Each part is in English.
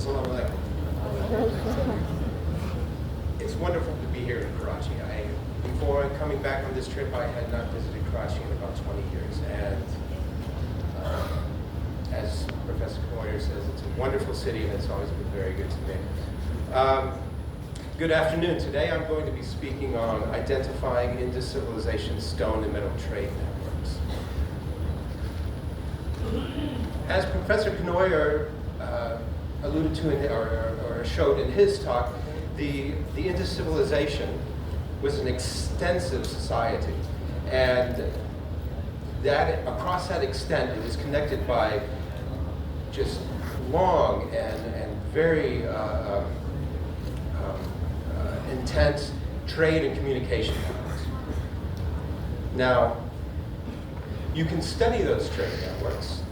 Assalamu alaikum. It's wonderful to be here in Karachi. Before coming back on this trip, I had not visited Karachi in about 20 years. And as Professor Kenoyer says, it's a wonderful city and it's always been very good to me. Good afternoon. Today I'm going to be speaking on identifying Indus civilization's stone and metal trade networks. As Professor Kenoyer alluded to or showed in his talk, the Indus civilization was an extensive society, and that across that extent it was connected by just long and very intense trade and communication networks. Now, you can study those trade networks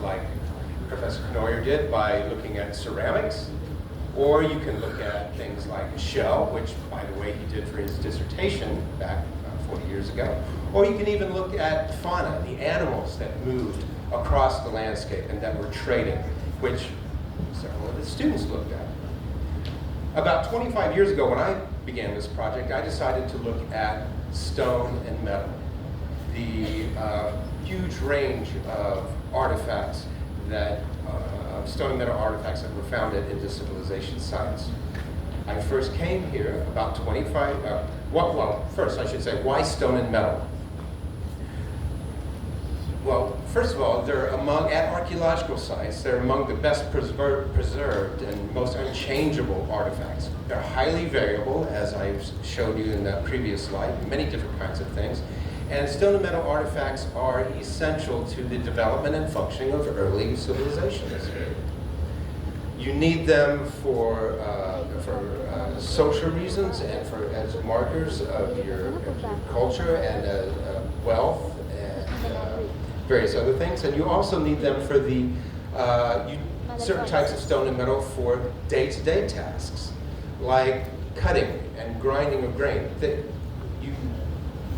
like Professor Kenoyer did by looking at ceramics, or you can look at things like a shell, which, by the way, he did for his dissertation back 40 years ago. Or you can even look at fauna, the animals that moved across the landscape and that were traded, which several of the students looked at. About 25 years ago, when I began this project, I decided to look at stone and metal, the huge range of artifacts that stone and metal artifacts that were found at Indus civilization sites. I first came here about 25, well, first I should say, why stone and metal? Well, first of all, they're at archaeological sites, they're among the best preserved and most unchangeable artifacts. They're highly variable, as I showed you in the previous slide, many different kinds of things. And stone and metal artifacts are essential to the development and functioning of early civilizations. You need them for social reasons and as markers of your culture and wealth and various other things. And you also need them for the certain types of stone and metal for day-to-day tasks, like cutting and grinding of grain. You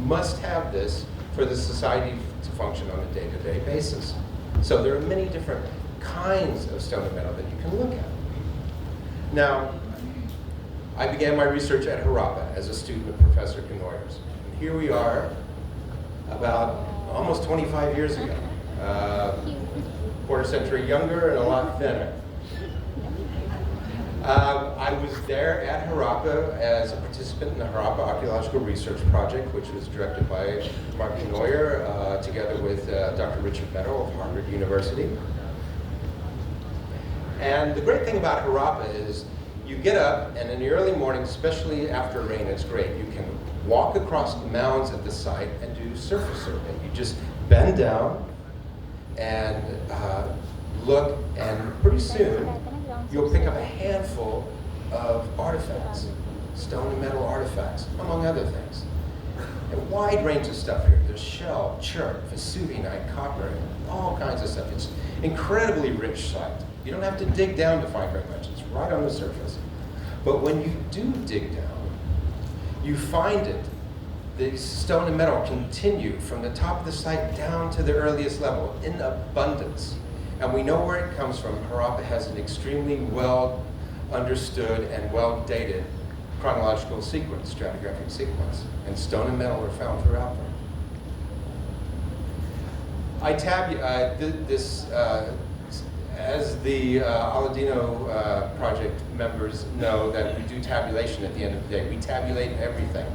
must have this for the society to function on a day-to-day basis. So there are many different kinds of stone and metal that you can look at. Now, I began my research at Harappa as a student of Professor Kenoyer's. And here we are about almost 25 years ago, quarter century younger and a lot thinner. I was there at Harappa as a participant in the Harappa Archaeological Research Project, which was directed by Mark Kenoyer, together with Dr. Richard Meadow of Harvard University. And the great thing about Harappa is you get up, and in the early morning, especially after rain, it's great. You can walk across the mounds at the site and do surface survey. You just bend down and look, and pretty soon you'll pick up a handful of artifacts, stone and metal artifacts, among other things. A wide range of stuff here. There's shell, chert, Vesuvianite, copper, all kinds of stuff. It's incredibly rich site. You don't have to dig down to find very much. It's right on the surface. But when you do dig down, you find it. The stone and metal continue from the top of the site down to the earliest level in abundance. And we know where it comes from. Harappa has an extremely well understood and well dated chronological sequence, stratigraphic sequence. And stone and metal are found throughout them. I as the Aladino project members know, that we do tabulation at the end of the day. We tabulate everything.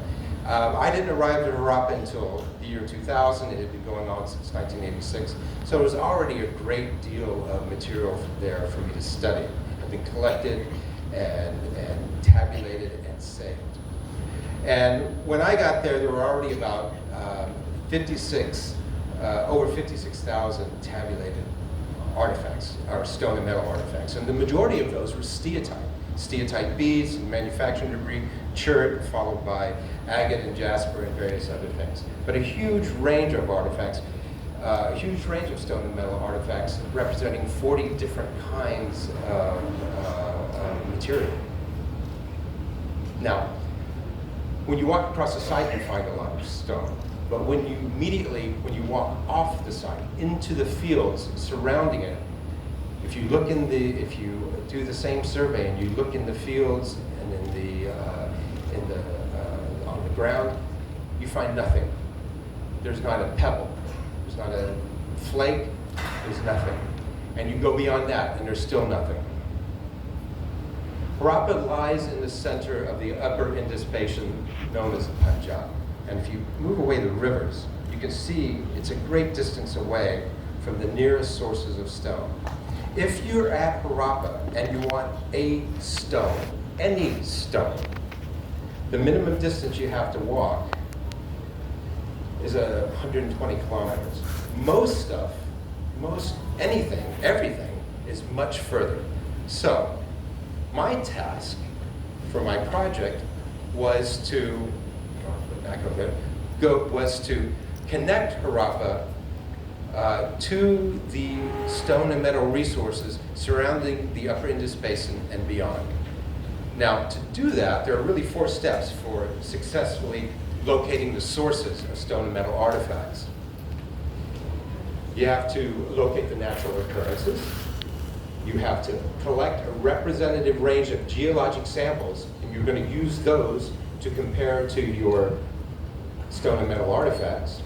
I didn't arrive at Harappa until the year 2000. It had been going on since 1986. So it was already a great deal of material there for me to study. It had been collected and tabulated and saved. And when I got there, there were already about over 56,000 tabulated artifacts, or stone and metal artifacts. And the majority of those were steatite beads and manufacturing debris, chert, followed by agate and jasper and various other things. But a huge range of artifacts, a huge range of stone and metal artifacts representing 40 different kinds of material. Now, when you walk across the site, you find a lot of stone. But when you walk off the site into the fields surrounding it, If you do the same survey and you look in the fields and on the ground, you find nothing. There's not a pebble, there's not a flake, there's nothing. And you go beyond that and there's still nothing. Harappa lies in the center of the upper Indus basin known as the Punjab. And if you move away the rivers, you can see it's a great distance away from the nearest sources of stone. If you're at Harappa and you want a stone, any stone, the minimum distance you have to walk is 120 kilometers. Most stuff, anything, everything is much further. So, my task for my project was to connect Harappa to the stone and metal resources surrounding the upper Indus basin and beyond. Now, to do that, there are really 4 steps for successfully locating the sources of stone and metal artifacts. You have to locate the natural occurrences. You have to collect a representative range of geologic samples, and you're going to use those to compare to your stone and metal artifacts.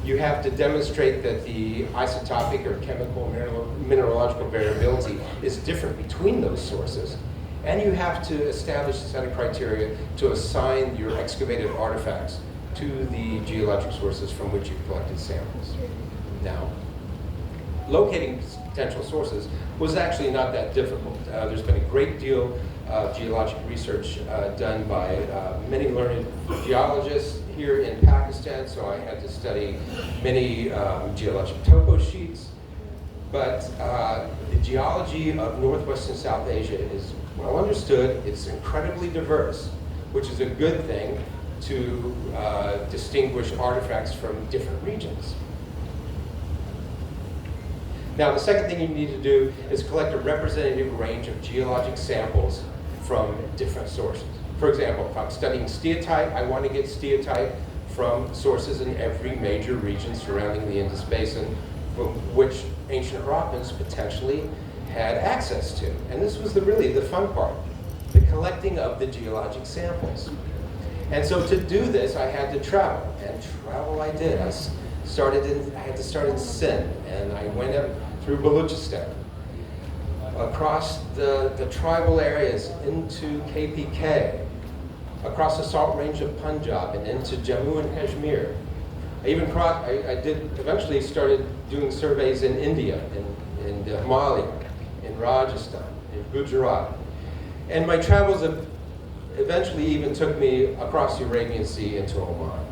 You have to demonstrate that the isotopic or chemical mineralogical variability is different between those sources. And you have to establish a set of criteria to assign your excavated artifacts to the geologic sources from which you've collected samples. Now, locating potential sources was actually not that difficult. There's been a great deal of geologic research done by many learned geologists here in Pakistan, so I had to study many geologic topo sheets. But the geology of Northwest and South Asia is well understood. It's incredibly diverse, which is a good thing to distinguish artifacts from different regions. Now, the second thing you need to do is collect a representative range of geologic samples from different sources. For example, if I'm studying steatite, I want to get steatite from sources in every major region surrounding the Indus Basin, from which ancient Harappans potentially had access to. And this was really the fun part, the collecting of the geologic samples. And so to do this, I had to travel, and travel I did. I had to start in Sindh, and I went up through Balochistan, across the tribal areas into KPK, across the salt range of Punjab and into Jammu and Kashmir. I eventually started doing surveys in India, in the Himalaya, in Rajasthan, in Gujarat. And my travels eventually even took me across the Arabian Sea into Oman.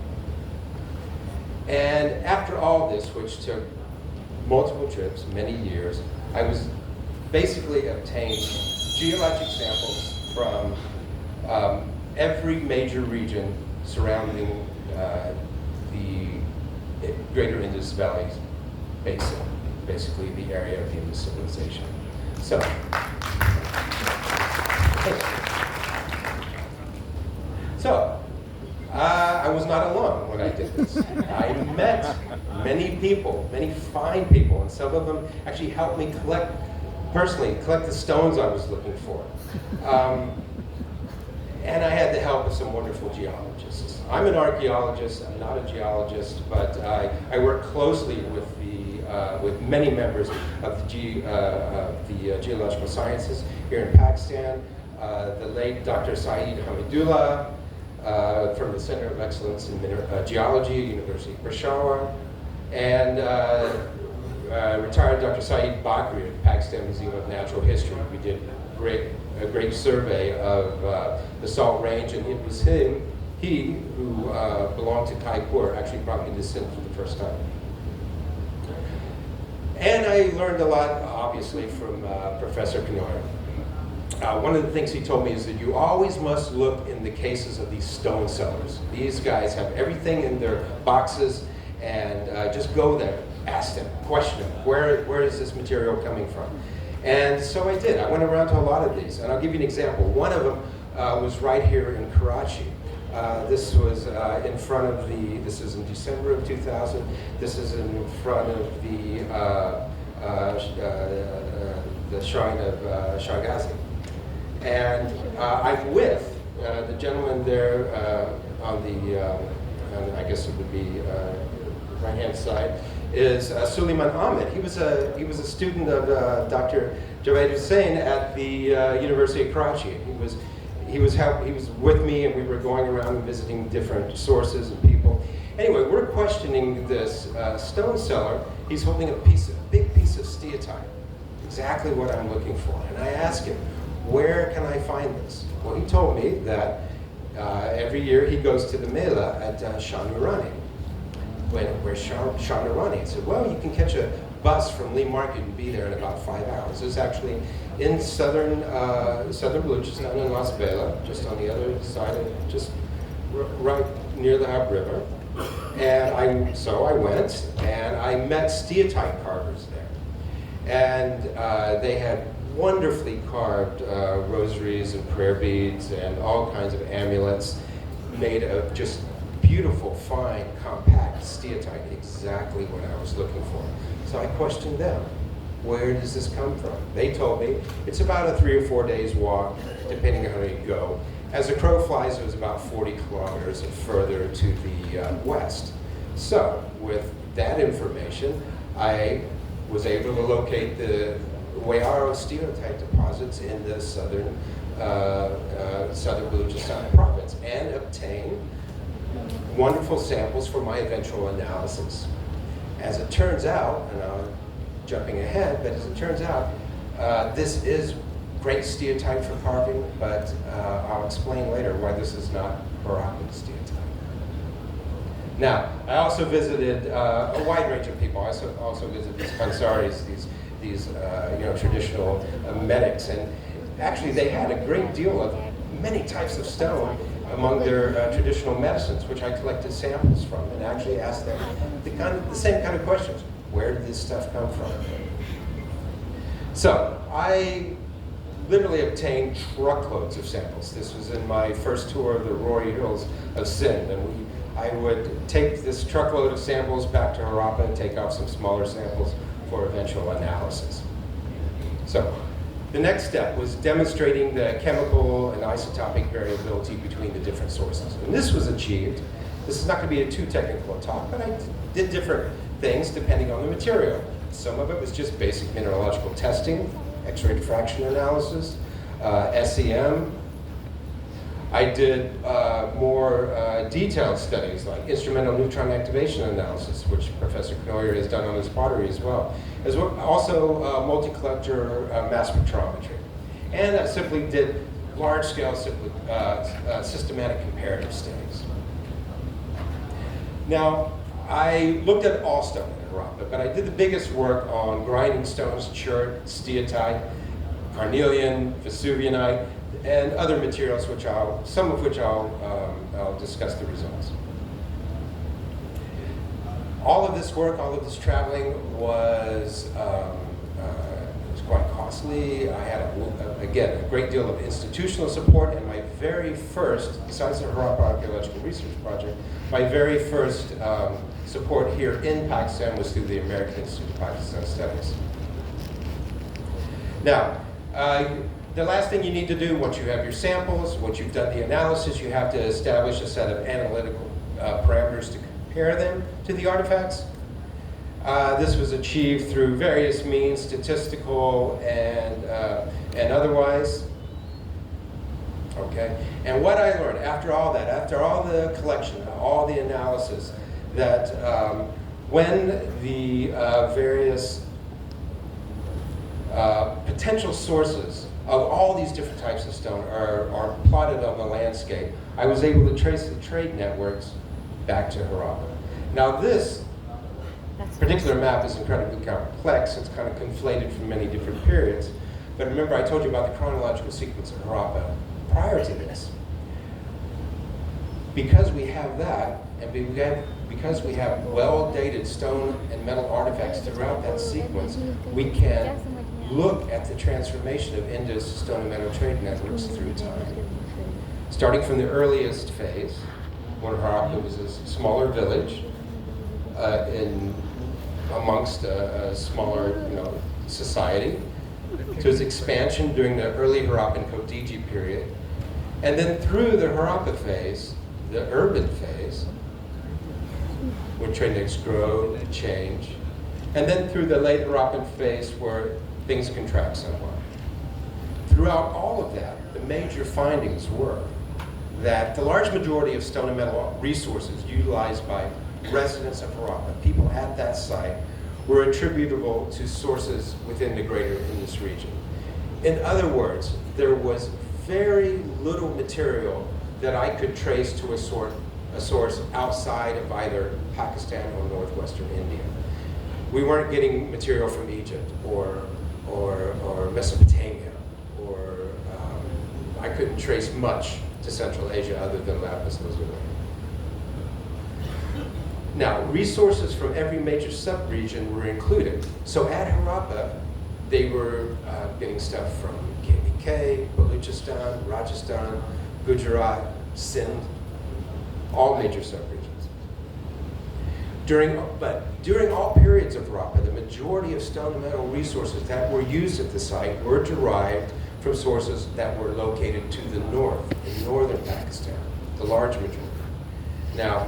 And after all this, which took multiple trips, many years, I was basically obtained geologic samples from every major region surrounding the greater Indus Valley Basin, basically the area of the Indus civilization. So, I was not alone when I did this. I met many people, many fine people, and some of them actually helped me personally collect the stones I was looking for. And I had the help of some wonderful geologists. I'm an archaeologist, I'm not a geologist, but I work closely with many members of the geological sciences here in Pakistan. The late Dr. Saeed Hamidullah from the Center of Excellence in Geology, University of Peshawar, and retired Dr. Saeed Bakri at Pakistan Museum of Natural History. We did a great survey of the Salt Range, and it was he who belonged to Kaipur, actually brought me to Sindh for the first time. And I learned a lot, obviously, from Professor Kenoyer. One of the things he told me is that you always must look in the cases of these stone sellers. These guys have everything in their boxes, and just go there, ask them, question them, where is this material coming from? And so I did. I went around to a lot of these, and I'll give you an example. One of them was right here in Karachi. This was in front of this is in December of 2000. This is in front of the the shrine of Shangazi. And I'm with the gentleman there on the, I guess it would be right-hand side, is Nauman Ahmed. He was a student of Dr. Javed Hussain at the University of Karachi. He was with me, and we were going around and visiting different sources and people. Anyway, we're questioning this stone seller. He's holding a big piece of steatite, exactly what I'm looking for. And I asked him, where can I find this? Well, he told me that every year he goes to the Mela at Shah Nurani. Where's Shah Nurani? He said, well, you can catch a bus from Lee Market and be there in about 5 hours. It's actually in southern Balochistan in Las Bela, just on the other side of, just right near the Hab River. And so I went, and I met steatite carvers there. And they had wonderfully carved rosaries and prayer beads and all kinds of amulets made of just beautiful, fine, compact steatite, exactly what I was looking for. So I questioned them, where does this come from? They told me it's about a 3 or 4 days walk, depending on how you go. As the crow flies, it was about 40 kilometers further to the west. So with that information, I was able to locate the Wayaro steatite deposits in the southern Balochistan province and obtain wonderful samples for my eventual analysis. As it turns out, and I'm jumping ahead, but as it turns out, this is great steatite for carving, but I'll explain later why this is not Harappan steatite. Now, I also visited a wide range of people. I also visited these Pansaris, these traditional medics, and actually they had a great deal of many types of stone among their traditional medicines, which I collected samples from and actually asked them the same kind of questions. Where did this stuff come from? So I literally obtained truckloads of samples. This was in my first tour of the Rory Hills of Sindh, and I would take this truckload of samples back to Harappa and take off some smaller samples for eventual analysis. So the next step was demonstrating the chemical and isotopic variability between the different sources. And this was achieved. This is not going to be a too technical talk, but I did different things depending on the material. Some of it was just basic mineralogical testing, X-ray diffraction analysis, SEM. I did more detailed studies like instrumental neutron activation analysis, which Professor Kenoyer has done on his pottery as well. Also multi-collector mass spectrometry. And I simply did large-scale systematic comparative studies. Now, I looked at all stone in Harappa, but I did the biggest work on grinding stones, chert, steatite, carnelian, Vesuvianite, and other materials, some of which I'll discuss the results. All of this work, all of this traveling was quite costly. I had, again, a great deal of institutional support, and my very first, besides the Harappa Archaeological Research Project, my very first support here in Pakistan was through the American Institute of Pakistan Studies. Now, the last thing you need to do once you have your samples, once you've done the analysis, you have to establish a set of analytical parameters to compare them to the artifacts. This was achieved through various means, statistical and otherwise. Okay, and what I learned after all that, after all the collection, all the analysis, that when the various potential sources of all these different types of stone are plotted on the landscape, I was able to trace the trade networks back to Harappa. Now this particular map is incredibly complex. It's kind of conflated from many different periods. But remember, I told you about the chronological sequence of Harappa prior to this. Because we have that, and because we have well-dated stone and metal artifacts throughout that sequence, we can look at the transformation of Indus stone and metal trade networks through time. Starting from the earliest phase, when Harappa was a smaller village amongst a smaller society, to its expansion during the early Harappan Kotiji period, and then through the Harappa phase, the urban phase, where trade networks grow and change, and then through the late Harappan phase where things contract somewhat. Throughout all of that, the major findings were that the large majority of stone and metal resources utilized by residents of Harappa, people at that site, were attributable to sources within the greater Indus region. In other words, there was very little material that I could trace to a source outside of either Pakistan or northwestern India. We weren't getting material from Egypt or Mesopotamia, or I couldn't trace much to Central Asia other than lapis lazuli. Now, resources from every major sub-region were included. So at Harappa, they were getting stuff from KBK, Balochistan, Rajasthan, Gujarat, Sindh, all major sub-regions. During all periods of Harappa, the majority of stone and metal resources that were used at the site were derived from sources that were located to the north, in northern Pakistan, the large majority. Now,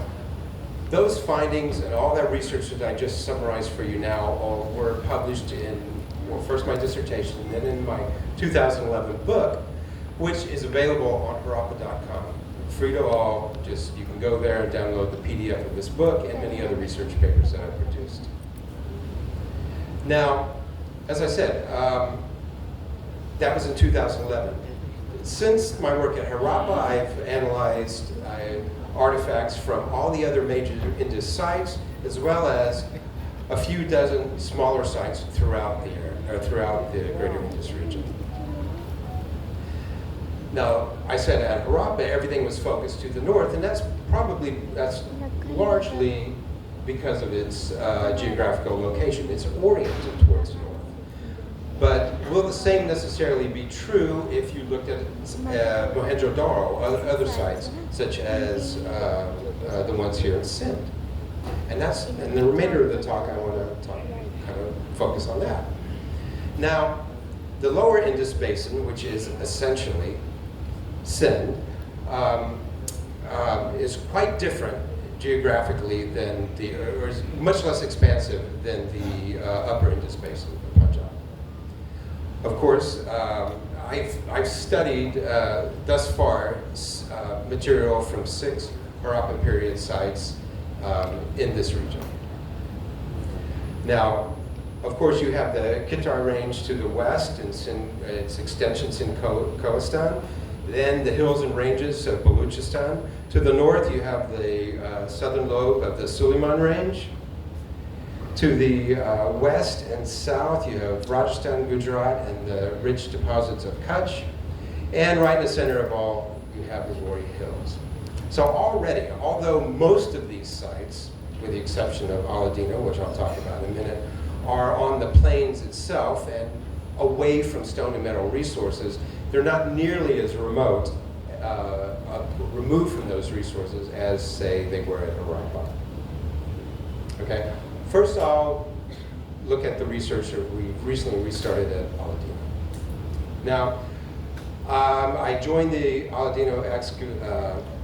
those findings and all that research that I just summarized for you now all were published in, well, first my dissertation, and then in my 2011 book, which is available on harappa.com. Free to all, just you can go there and download the PDF of this book and many other research papers that I've produced. Now, as I said, that was in 2011. Since my work at Harappa, I've analyzed artifacts from all the other major Indus sites, as well as a few dozen smaller sites throughout the area, or throughout the greater Indus region. Now, I said at Harappa, everything was focused to the north, and that's largely because of its geographical location. It's oriented towards the north. But will the same necessarily be true if you looked at Mohenjo-Daro, other sites, such as the ones here in Sindh? And the remainder of the talk, I want to kind of focus on that. Now, the lower Indus Basin, which is essentially Sindh, is quite different geographically than or is much less expansive than the upper Indus Basin of Punjab. Of course, I've studied thus far material from 6 Harappa period sites in this region. Now, of course, you have the Kittar Range to the west and its extensions in Kholistan. Then the hills and ranges of Balochistan. To the north, you have the southern lobe of the Suleiman Range. To the west and south, you have Rajasthan, Gujarat, and the rich deposits of Kutch. And right in the center of all, you have the Wari Hills. So already, although most of these sites, with the exception of Aladino, which I'll talk about in a minute, are on the plains itself and away from stone and metal resources, they're not nearly as remote, removed from those resources as, say, they were at Harappa. Okay? First, I'll look at the research that we've recently restarted at Aladino. Now, I joined the Aladino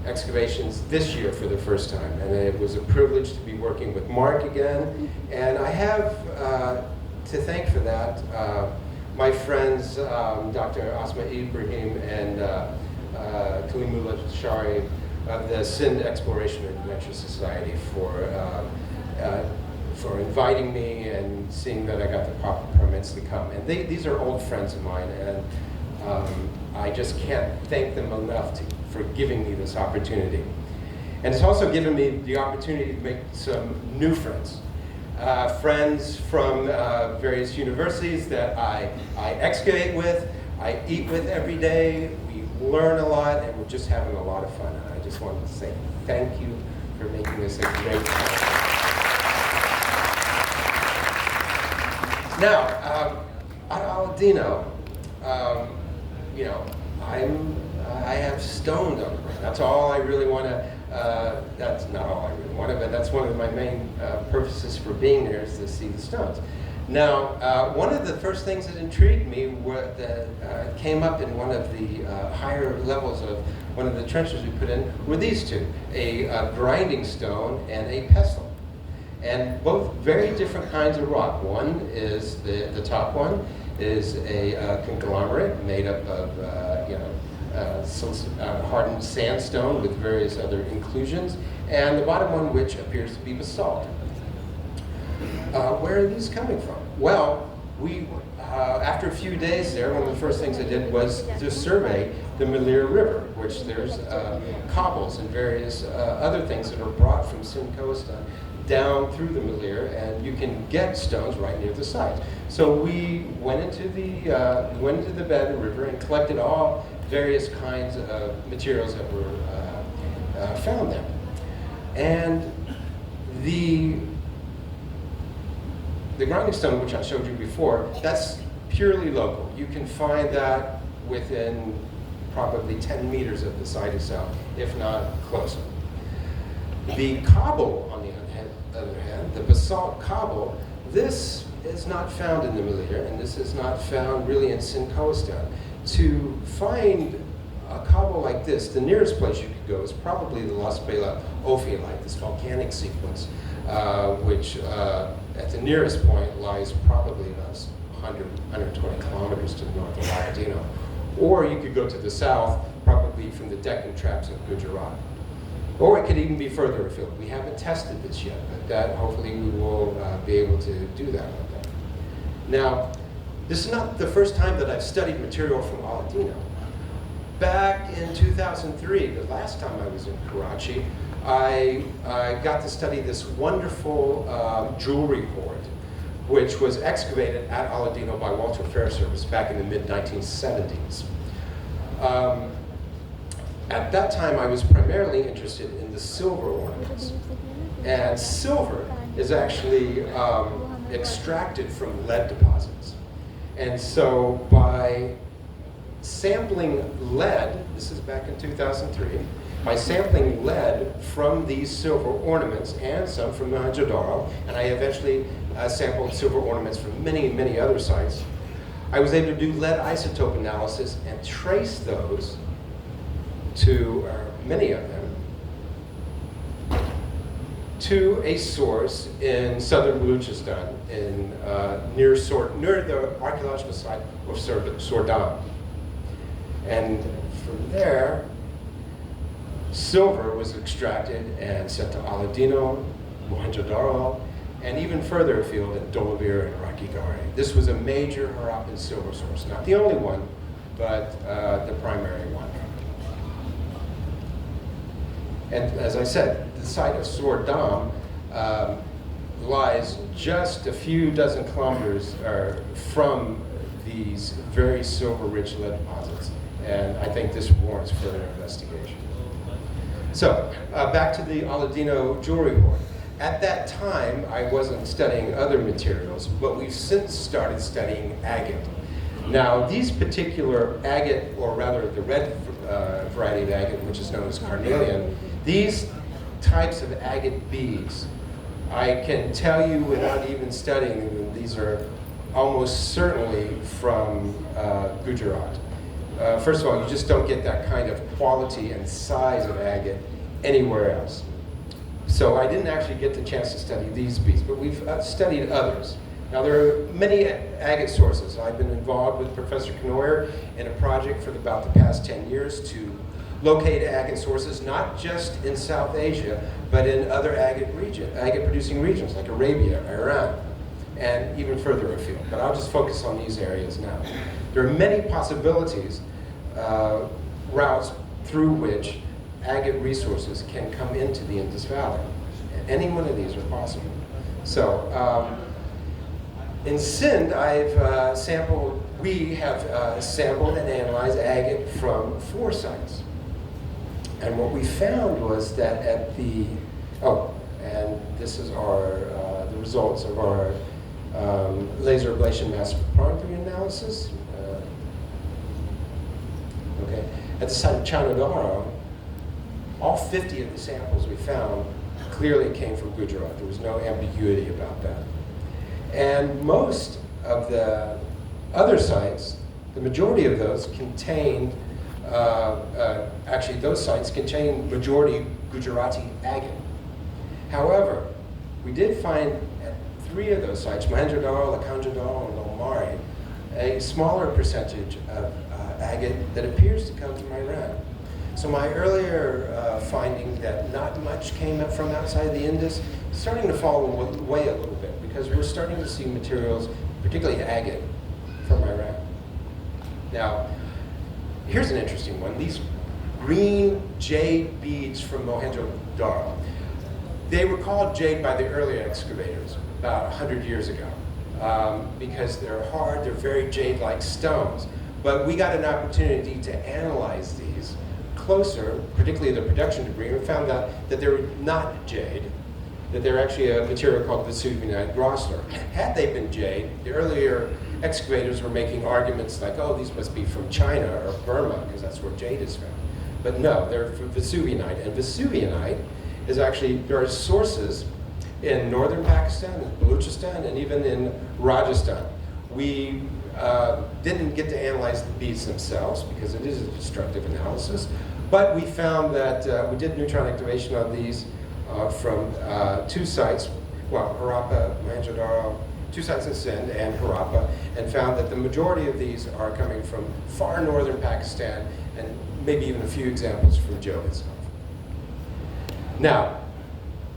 excavations this year for the first time, and it was a privilege to be working with Mark again. And I have to thank for that my friends, Dr. Asma Ibrahim and Kaleemullah Lashari of the Sindh Exploration and Adventure Society for inviting me and seeing that I got the proper permits to come. And these are old friends of mine, and I just can't thank them enough for giving me this opportunity. And it's also given me the opportunity to make some new friends. Friends from various universities that I excavate with, I eat with every day, we learn a lot, and we're just having a lot of fun. And I just wanted to say thank you for making this a great time. Now, at Aladino, you know, I have stones on the ground. That's all I really want to, that's not all I really want to, but that's one of my main purposes for being there is to see the stones. Now, one of the first things that intrigued me that came up in one of the higher levels of one of the trenches we put in were these two, a grinding stone and a pestle. And both very different kinds of rock. One is, the top one is a conglomerate made up of hardened sandstone with various other inclusions, and the bottom one which appears to be basalt. Where are these coming from? Well, after a few days there, one of the first things I did was to survey the Malir River, which there's cobbles and various other things that are brought from Sindh down through the Malir, and you can get stones right near the site. So we went into the bed of the river and collected all various kinds of materials that were found there. And the grinding stone, which I showed you before, that's purely local. You can find that within probably 10 meters of the site itself, if not closer. The cobble, on the other hand, the basalt cobble, this is not found in the Malir, and this is not found really in Sindh. To find a cobble like this, the nearest place you could go is probably the Las Bela ophiolite, this volcanic sequence, which at the nearest point lies probably about 120 kilometers to the north of Aladino. Or you could go to the south, probably from the Deccan Traps of Gujarat. Or it could even be further afield. We haven't tested this yet, but that hopefully we will be able to do that with them. Now, this is not the first time that I've studied material from Aladino. Back in 2003, the last time I was in Karachi, I got to study this wonderful jewelry hoard, which was excavated at Aladino by Walter Fairservice back in the mid-1970s. At that time, I was primarily interested in the silver ornaments. And silver is actually extracted from lead deposits. And so by sampling lead, this is back in 2003, by sampling lead from these silver ornaments and some from Mohenjo-daro, and I eventually sampled silver ornaments from many, many other sites, I was able to do lead isotope analysis and trace those to, many of them, to a source in southern Baluchistan, near the archaeological site of Sordam. And from there, silver was extracted and sent to Aladino, Mohenjo-daro, and even further afield at Dolavir and Rakhigarh. This was a major Harappan silver source. Not the only one, but the primary one. And as I said, the site of Sordam lies just a few dozen kilometers from these very silver-rich lead deposits. And I think this warrants further investigation. So, back to the Aladino jewelry hoard. At that time, I wasn't studying other materials, but we've since started studying agate. Now, these particular agate, or rather the red variety of agate, which is known as carnelian, these types of agate beads, I can tell you without even studying them, these are almost certainly from Gujarat. First of all, you just don't get that kind of quality and size of agate anywhere else. So I didn't actually get the chance to study these beads, but we've studied others. Now there are many agate sources. I've been involved with Professor Kenoyer in a project for about the past 10 years to locate agate sources, not just in South Asia, but in other agate-producing regions like Arabia, Iran, and even further afield. But I'll just focus on these areas now. There are many possibilities, routes through which agate resources can come into the Indus Valley. And any one of these are possible. So, in Sindh, we have sampled and analyzed agate from 4 sites. And what we found was that at the, and this is the results of our laser ablation mass spectrometry analysis. At the site of Chanodaro, all 50 of the samples we found clearly came from Gujarat. There was no ambiguity about that. And most of the other sites, the majority of those contained, actually those sites contain majority Gujarati agate. However, we did find at 3 of those sites, Mohenjo-daro, Lakanjo-daro, and Lomari, a smaller percentage of agate that appears to come from Iran. So my earlier finding that not much came up from outside the Indus is starting to fall away a little bit, because we're starting to see materials, particularly agate, from Iran. Now, here's an interesting one. These green jade beads from Mohenjo-daro. They were called jade by the earlier excavators about 100 years ago because they're hard, they're very jade-like stones. But we got an opportunity to analyze these closer, particularly the production debris, and found out that they're not jade, that they're actually a material called Vesuvianite grosler. Had they been jade, the earlier excavators were making arguments like, oh, these must be from China or Burma, because that's where jade is found. But no, they're from Vesuvianite. And Vesuvianite is actually, there are sources in northern Pakistan, in Balochistan, and even in Rajasthan. We didn't get to analyze the beads themselves because it is a destructive analysis, but we found that we did neutron activation on these from 2 sites, well, Harappa, Mohenjo-daro, 2 sites in Sindh and Harappa, and found that the majority of these are coming from far northern Pakistan, and maybe even a few examples from Jove itself. Now,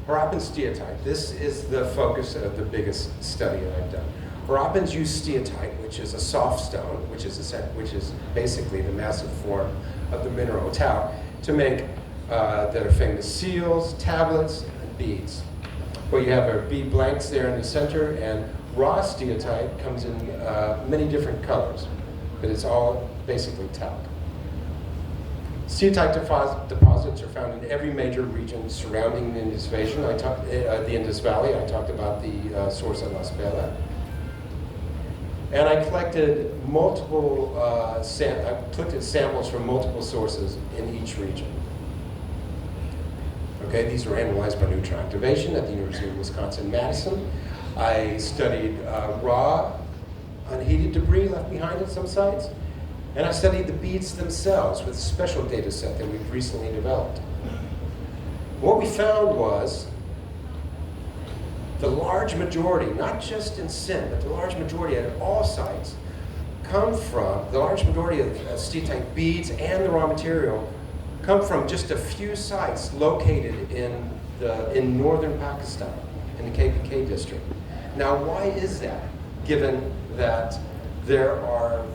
Harappan steatite, this is the focus of the biggest study that I've done. Harappans use steatite, which is a soft stone, which is basically the massive form of the mineral tau, to make their famous seals, tablets, and beads. Well, you have our bead blanks there in the center, and raw steatite comes in many different colors, but it's all basically talc. Steatite deposits are found in every major region surrounding the Indus Valley. The Indus Valley. I talked about the source at Las Bela. And I collected multiple samples from multiple sources in each region. Okay, these were analyzed by neutron activation at the University of Wisconsin-Madison. I studied raw, unheated debris left behind at some sites, and I studied the beads themselves with a special data set that we've recently developed. What we found was the large majority, not just in Sindh, but the large majority at all sites, the large majority of steatite beads and the raw material come from just a few sites located in northern Pakistan, in the KPK district. Now, why is that, given that there are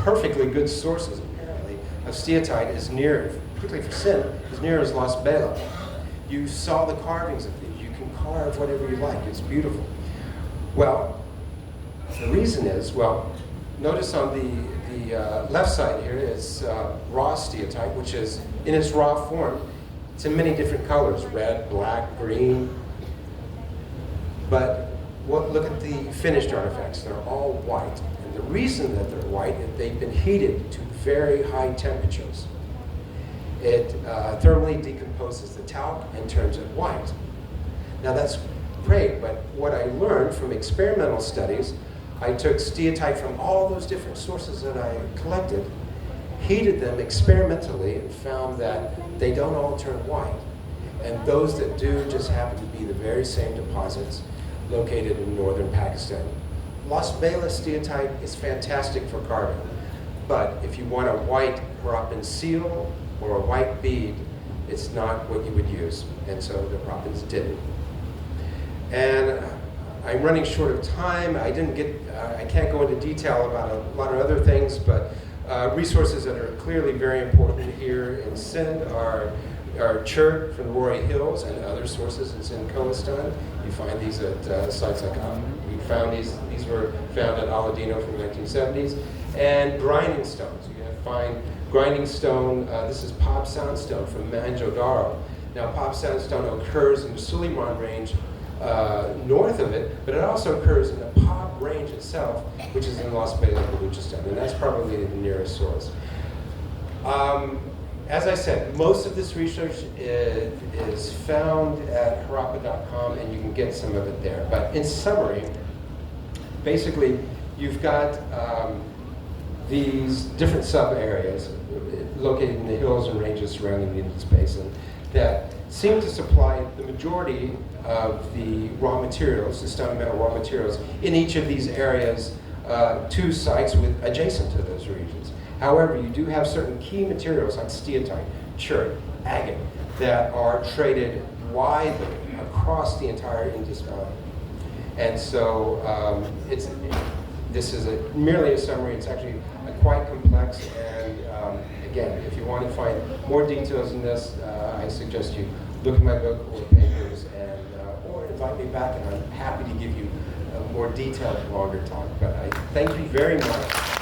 perfectly good sources, apparently, of steatite as near, particularly for Sindh, as near as Las Bela? You saw the carvings of these. You can carve whatever you like. It's beautiful. Well, the reason is, well, notice on the left side here is raw steatite, which is in its raw form. It's in many different colors, red, black, green. But look at the finished artifacts. They're all white. And the reason that they're white is they've been heated to very high temperatures. It thermally decomposes the talc and turns it white. Now that's great, but what I learned from experimental studies, I took steatite from all those different sources that I collected, heated them experimentally, and found that they don't all turn white. And those that do just happen to be the very same deposits located in northern Pakistan. Las Bela steatite is fantastic for carving, but if you want a white Harappan seal or a white bead, it's not what you would use, and so the Harappans didn't. And I'm running short of time. I can't go into detail about a lot of other things, but resources that are clearly very important here in Sindh are chert from the Roy Hills and other sources in Sindh Kohistan. You find these at sites like we found these were found at Aladino from the 1970s, and grinding stones. You can find grinding stone. This is Pop Sandstone from Mohenjo-daro. Now, Pop Sandstone occurs in the Suleiman Range north of it, but it also occurs in the Pop Range itself, which is in Las Bela, Balochistan, and that's probably the nearest source. As I said, most of this research is found at harappa.com, and you can get some of it there. But in summary, basically, you've got these different sub-areas located in the hills and ranges surrounding the Indus Basin that seem to supply the majority of the raw materials, the stone metal raw materials, in each of these areas to sites adjacent to those regions. However, you do have certain key materials like steatite, chert, agate, that are traded widely across the entire Indus Valley. And so this is merely a summary. It's actually quite complex. And again, if you want to find more details in this, I suggest you look at my book or papers, and or invite me back, and I'm happy to give you a more detailed, longer talk. But I thank you very much.